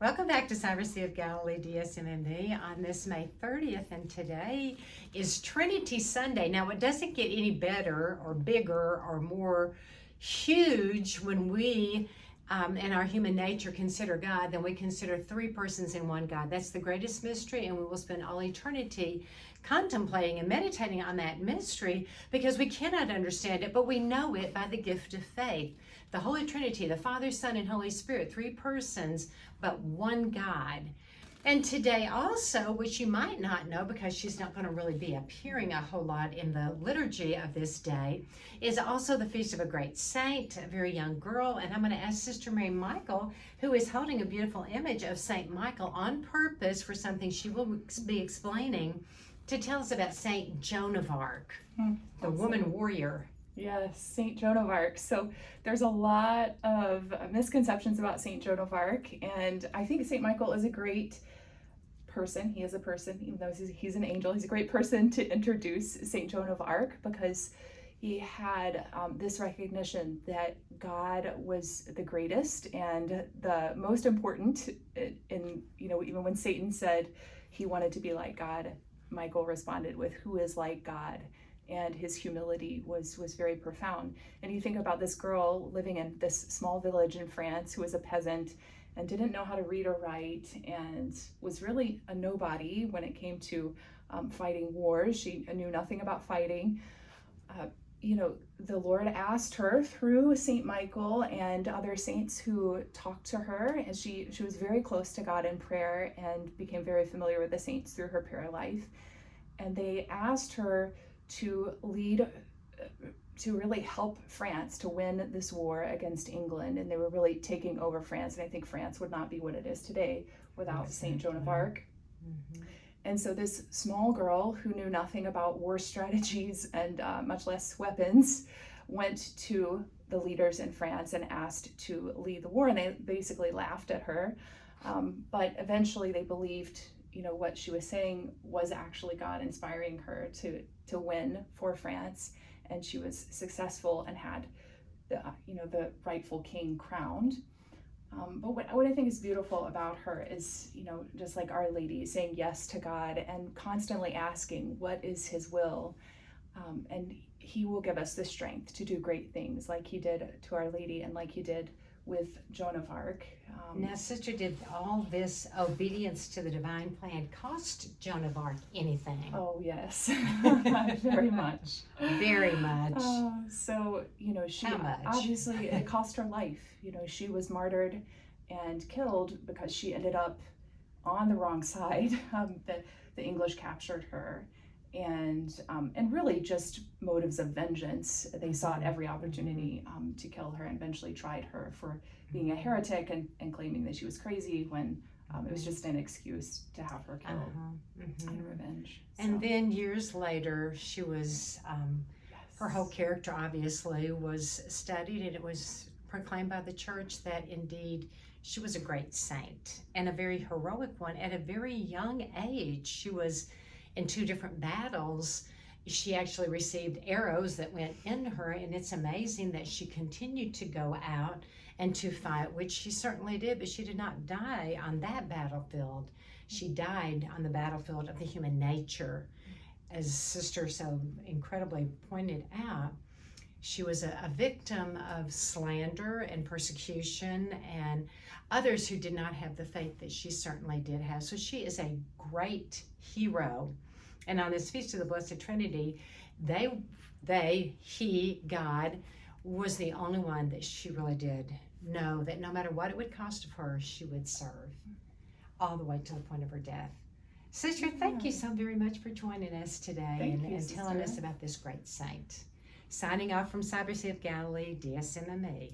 Welcome back to Cybersea of Galilee, DSMME, on this May 30th, and today is Trinity Sunday. Now, it doesn't get any better or bigger or more huge when we, in our human nature, consider God than we consider three persons in one God. That's the greatest mystery, and we will spend all eternity contemplating and meditating on that mystery because we cannot understand it, but we know it by the gift of faith. The Holy Trinity, the Father, Son, and Holy Spirit, three persons, but one God. And today also, which you might not know because she's not going to really be appearing a whole lot in the liturgy of this day, is also the feast of a great saint, a very young girl. And I'm going to ask Sister Mary Michael, who is holding a beautiful image of Saint Michael on purpose for something she will be explaining, to tell us about Saint Joan of Arc, the woman warrior. Yes, Saint Joan of Arc. So there's a lot of misconceptions about Saint Joan of Arc, and I think Saint Michael is a great person. He is a person, even though he's an angel. He's a great person to introduce Saint Joan of Arc because he had this recognition that God was the greatest and the most important. In even when Satan said he wanted to be like God, Michael responded with, "Who is like God?" And his humility was very profound. And you think about this girl living in this small village in France who was a peasant and didn't know how to read or write and was really a nobody when it came to fighting wars. She knew nothing about fighting. The Lord asked her through Saint Michael and other saints who talked to her, and she was very close to God in prayer and became very familiar with the saints through her prayer life. And they asked her to lead, to really help France to win this war against England, and they were really taking over France. And I think France would not be what it is today without Saint Joan of Arc. Mm-hmm. And so this small girl who knew nothing about war strategies and much less weapons went to the leaders in France and asked to lead the war, and they basically laughed at her. But eventually they believed what she was saying was actually God inspiring her to win for France, and she was successful and had the rightful king crowned. But what I think is beautiful about her is, just like Our Lady, saying yes to God and constantly asking, what is his will? And he will give us the strength to do great things like he did to Our Lady and like he did with Joan of Arc. Now, Sister, did all this obedience to the divine plan cost Joan of Arc anything? Oh, yes. Very much. Very much. So, she How much? Obviously it cost her life. She was martyred and killed because she ended up on the wrong side. The English captured her. And really just motives of vengeance. They sought every opportunity to kill her and eventually tried her for being a heretic and claiming that she was crazy when it was just an excuse to have her killed in revenge. And then years later, she was, her whole character obviously was studied, and it was proclaimed by the church that indeed she was a great saint and a very heroic one. At a very young age, she was in two different battles. She actually received arrows that went in her, and it's amazing that she continued to go out and to fight, which she certainly did, but she did not die on that battlefield. She died on the battlefield of the human nature. As Sister so incredibly pointed out, she was a victim of slander and persecution and others who did not have the faith that she certainly did have. So she is a great hero. And on this Feast of the Blessed Trinity, he, God, was the only one that she really did know that no matter what it would cost of her, she would serve all the way to the point of her death. Sister, thank you so very much for joining us today and telling us about this great saint. Signing off from Cybersea of Galilee, DSMME.